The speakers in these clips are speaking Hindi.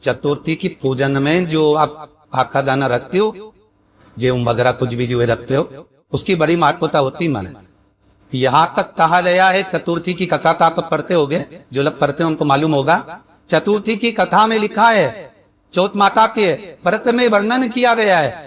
चतुर्थी की पूजन में जो आप आखा दाना रखते हो, गेहूं वगैरह कुछ भी जो रखते हो, उसकी बड़ी महत्वता होती माने। यहाँ तक कहा गया है, चतुर्थी की कथा तो आप पढ़ते होगे, जो लोग पढ़ते हैं उनको मालूम होगा। चतुर्थी की कथा में लिखा है, चौथ माता के व्रत में वर्णन किया गया है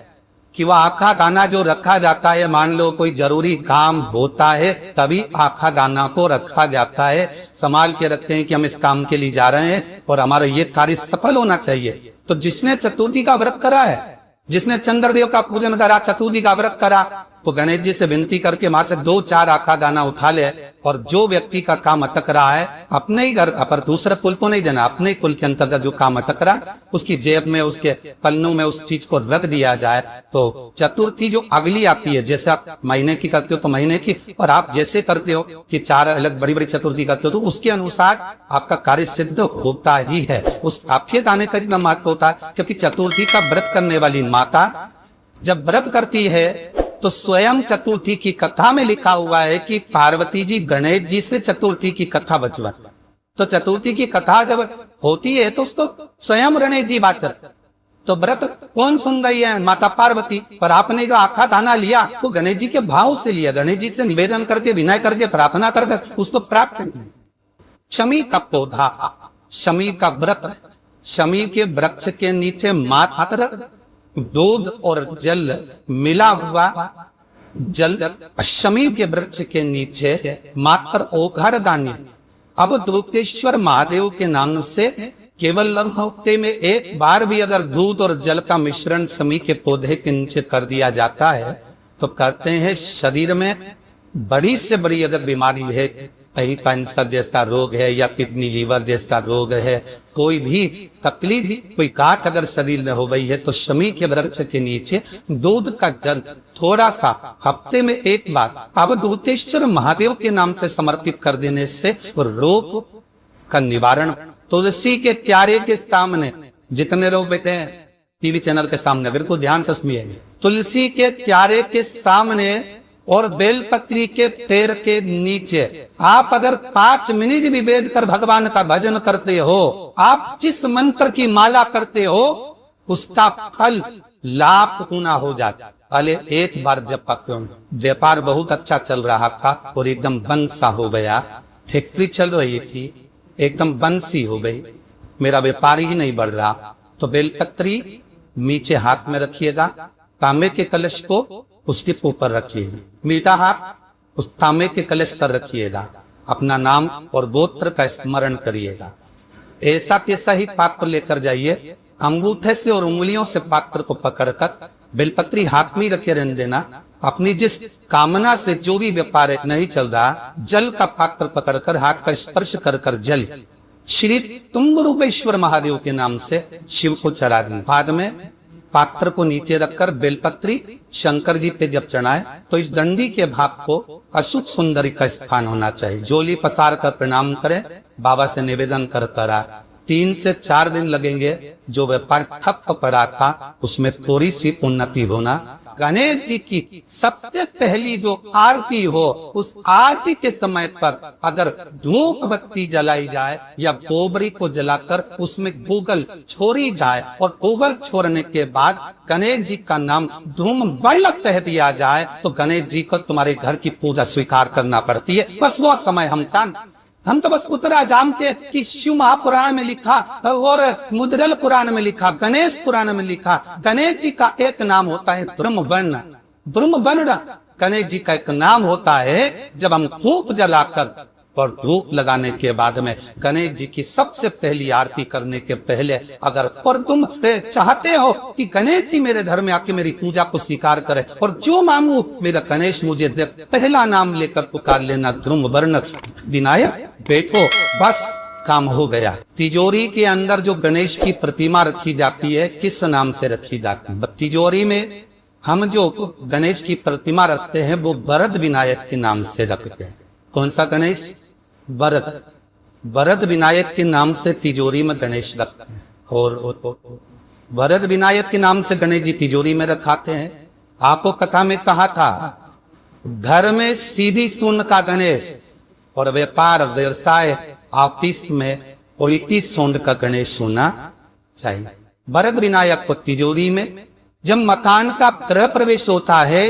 कि वह आखा दाना जो रखा जाता है, मान लो कोई जरूरी काम होता है तभी आखा दाना को रखा जाता है, संभाल के रखते हैं कि हम इस काम के लिए जा रहे हैं और हमारा ये कार्य सफल होना चाहिए। तो जिसने चतुर्थी का व्रत करा है, जिसने चंद्रदेव का पूजन करा, चतुर्थी का व्रत करा, तो गणेश जी से विनती करके वहां से 2-4 आखा दाना उठा ले, और जो व्यक्ति का काम अटक रहा है अपने ही घर पर, दूसरे कुल को नहीं देना, अपने ही कुल के अंतर्गत जो काम अटक रहा उसकी जेब में, उसके पन्नों में उस चीज को रख दिया जाए। तो चतुर्थी जो अगली आती है, जैसे आप महीने की करते हो तो महीने की, और आप जैसे करते हो कि 4 अलग बड़ी बड़ी चतुर्थी करते हो, तो उसके अनुसार आपका कार्य सिद्ध होता ही है। उस आपके दाने का इतना महत्व होता है, क्योंकि चतुर्थी का व्रत करने वाली माता जब व्रत करती है तो स्वयं चतुर्थी की कथा में लिखा हुआ है कि पार्वती जी गणेश जी से चतुर्थी की कथा बचवा। तो चतुर्थी की कथा जब होती है तो उसको स्वयं गणेश जी वाचन, तो व्रत कौन सुन रही है? माता पार्वती। पर आपने जो आखा दाना लिया वो गणेश जी के भाव से लिया, गणेश जी से निवेदन करके, विनय करके, प्रार्थना करके उसको प्राप्त किया। शमी का पौधा, शमी का व्रत, शमी के वृक्ष के नीचे मात्र दूध और जल मिला हुआ जल, शमी के वृक्ष के नीचे मात्र ओघर दानी। अब दुर्गेश्वर महादेव के नाम से केवल हफ्ते में एक बार भी अगर दूध और जल का मिश्रण शमी के पौधे के नीचे कर दिया जाता है तो कहते हैं शरीर में बड़ी से बड़ी अगर बीमारी है, कहीं कैंसर जैसा रोग है या किडनी लीवर जैसा रोग है, कोई भी तकलीफ, कोई काट अगर शरीर में हो गई है, तो शमी के वृक्ष के नीचे दूध का जल थोड़ा सा हफ्ते में एक बार अब दुर्गेश्वर महादेव के नाम से समर्पित कर देने से रोग का निवारण। तुलसी के क्यारे के सामने, जितने लोग बैठे हैं टीवी चैनल के सामने, बिल्कुल ध्यान से सुनिए, तुलसी के क्यारे के सामने और बेलपत्री के पेड़ के नीचे आप अगर 5 मिनट भी बैठ कर भगवान का भजन करते हो, आप जिस मंत्र की माला करते हो उसका फल लाख गुना हो जाता। पहले एक बार जब व्यापार बहुत अच्छा चल रहा था और एकदम बंद सा हो गया, फैक्ट्री चल रही थी, एकदम बंद सी हो गई, मेरा व्यापार ही नहीं बढ़ रहा, तो बेलपत्री नीचे हाथ में रखिएगा, तांबे के कलश को उसके ऊपर रखिएगा, मीठा हाथ उस तांबे के कलश पर रखिएगा, अपना नाम और गोत्र का स्मरण करिएगा। ऐसा कैसा ही पात्र लेकर जाइए, अंगूठे से और उंगलियों से पात्र को पकड़कर बेलपत्री हाथ में रखे रहने देना। अपनी जिस कामना से जो भी व्यापार नहीं चल रहा, जल का पात्र पकड़कर हाथ का स्पर्श कर कर जल श्री तुम्बरूपेश्वर महादेव के नाम से शिव को चढ़ा दें। बाद में पात्र को नीचे रखकर बेलपत्री शंकर जी पे जब चढ़ाए तो इस दंडी के भाग को अशुभ सुंदरी का स्थान होना चाहिए। जोली पसार कर प्रणाम करें, बाबा से निवेदन कर करा। 3 से 4 दिन लगेंगे, जो व्यापार ठप पड़ा था उसमें थोड़ी सी उन्नति होना। गणेश जी की सबसे पहली जो आरती हो, उस आरती के समय पर अगर धूप बत्ती जलाई जाए या गोबरी को जलाकर उसमें गूगल छोड़ी जाए और गूगल छोड़ने के बाद गणेश जी का नाम धूम बड़क कह दिया जाए तो गणेश जी को तुम्हारे घर की पूजा स्वीकार करना पड़ती है। बस वो समय हम तो बस उतना जानते कि शिव महापुराण में लिखा और मुद्रल पुराण में लिखा, गणेश पुराण में लिखा, गणेश जी का एक नाम होता है ब्रह्मवर्ण। ब्रह्मवर्ण गणेश जी का एक नाम होता है। जब हम धूप जलाकर और धूप लगाने के बाद में गणेश जी की सबसे पहली आरती करने के पहले अगर और तुम चाहते हो कि गणेश जी मेरे घर में आके मेरी पूजा को स्वीकार करे और जो मांगू मेरा गणेश मुझे दे, पहला नाम लेकर पुकार लेना, ब्रह्मवर्ण विनायक, बैठो, बस काम हो गया। तिजोरी के अंदर जो गणेश की प्रतिमा रखी जाती है, किस नाम से रखी जाती है? तिजोरी में हम जो गणेश की प्रतिमा रखते हैं वो वरद विनायक के नाम से रखते हैं। कौन सा गणेश? वरद विनायक के नाम से तिजोरी में गणेश रखते हैं। और वरद विनायक के नाम से गणेश जी तिजोरी में रखाते हैं। आपको कथा में कहा था, घर में सीधी सुन का गणेश और व्यापार व्यवसाय ऑफिस में और 21 सोंड का गणेश सोना चाहिए। वरद विनायक को तिजोरी में, जब मकान का गृह प्रवेश होता है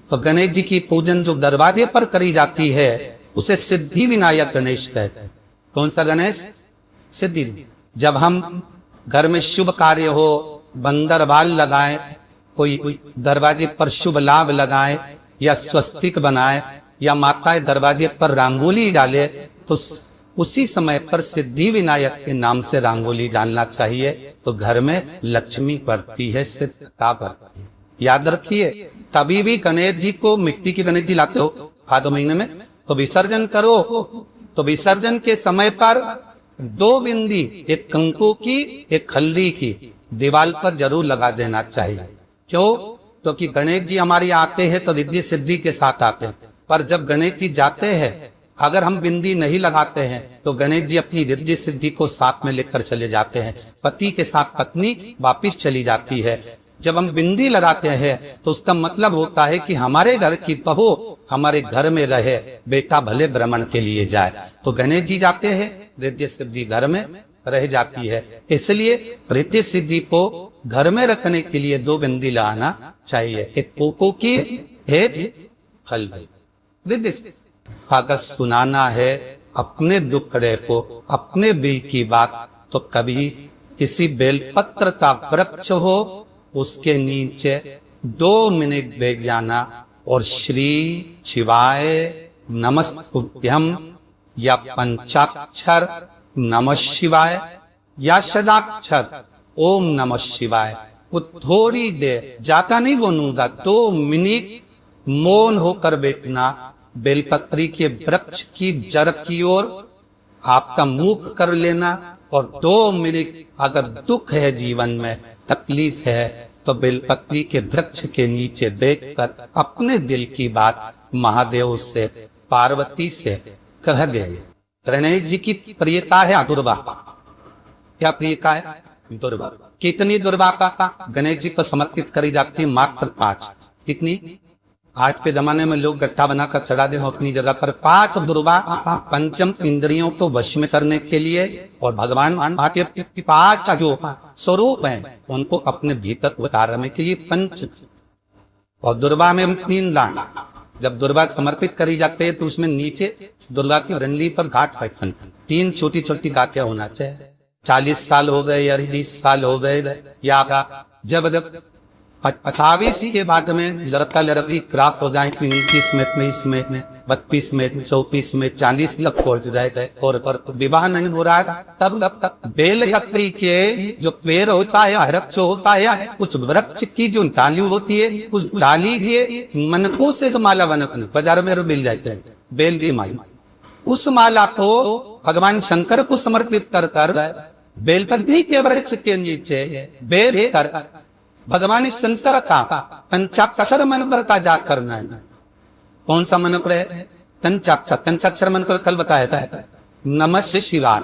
तो गणेश जी की पूजन जो दरवाजे पर करी जाती है उसे सिद्धि विनायक गणेश कहते हैं। कौन सा गणेश? सिद्धि। जब हम घर में शुभ कार्य हो, बंदर बाल लगाए, कोई दरवाजे पर शुभ लाभ लगाए या स्वस्तिक बनाए या माताएं दरवाजे पर रंगोली डाले तो उसी समय पर सिद्धि विनायक के नाम से रंगोली डालना चाहिए, तो घर में लक्ष्मी बढ़ती है, सिद्धता बढ़ती है। याद रखिए, कभी भी गणेश जी को मिट्टी की गणेश जी लाते हो भादो महीने में तो विसर्जन करो, तो विसर्जन के समय पर 2 बिंदी, एक कंकु की एक हल्दी की दीवार पर जरूर लगा देना चाहिए। क्यों? क्योंकि गणेश जी हमारे आते हैं तो रिद्धि सिद्धि के साथ आते हैं, पर जब गणेश जी जाते हैं अगर हम बिंदी नहीं लगाते हैं तो गणेश जी अपनी रिद्धि सिद्धि को साथ में लेकर चले जाते हैं। पति के साथ पत्नी वापिस चली जाती है। जब हम बिंदी लगाते हैं तो उसका मतलब होता है कि हमारे घर की बहू हमारे घर में रहे, बेटा भले भ्रमण के लिए जाए। तो गणेश जी जाते हैं, रिद्धि सिद्धि घर में रह जाती है। इसलिए रिद्धि सिद्धि को घर में रखने के लिए 2 बिंदी लगाना चाहिए, एक कोको की, एक हल्दी। रिद्धि अगर सुनाना है अपने दुखड़े को, अपने दिल की बात, तो कभी किसी बेलपत्र का वृक्ष हो उसके नीचे 2 मिनट बैठ जाना और श्री शिवाय नमस्तुभ्यम या पंचाक्षर नमः शिवाय या सदाक्षर ओम नमः शिवाय वो थोड़ी देर, ज्यादा नहीं बोलूंगा, 2 मिनट मौन होकर बैठना। बेलपत्री के वृक्ष की जड़ की ओर आपका मुख कर लेना और 2 मिनट अगर दुख है जीवन में, तकलीफ है, तो बेलपत्री के वृक्ष के नीचे बैठकर अपने दिल की बात महादेव से, पार्वती से कह दे। गणेश जी की प्रियता है दुर्वा। क्या प्रियता है? दुर्वा। कितनी दुर्वा का गणेश जी को समर्पित करी जाती है? मात्र 5। कितनी? आज के जमाने में लोग गट्ठा बनाकर चढ़ा दे अपनी जगह पर। 5 दुर्वा पंचम इंद्रियों को वश में करने के लिए, और भगवान के 5 जो स्वरूप हैं उनको अपने भीतर उतारने के लिए 5। और दुर्वा में 3 दान। जब दुर्वा समर्पित करी जाती है तो उसमें नीचे दुर्गा की रंडी पर घाट है, 3 छोटी छोटी घाटियां होना चाहिए। 40 साल हो गए या 20 साल हो गए या जब 28 के बाद में लड़का लड़की क्रॉस हो जाए, 29 में 30 में 32 में 34 में 40 तक पहुंच जाएगा और पर विवाह नहीं हो रहा है, तब तक बेल लकड़ी के जो पेड़ होता है, वृक्ष होता है, उस वृक्ष की जो डाली होती है, उस डाली के मनकों से माला बना बाजार में मिल जाते हैं, बेल की माला। उस माला को भगवान शंकर को समर्पित कर कर बेलपत्री के वृक्ष के नीचे बेल कर भगवान इस संसार का पंचाक्षर मंत्र का जाप करना है। कौन सा मंत्र है? पंचाक्षर। पंचाक्षर मंत्र कल बताया था, नमः शिवाय।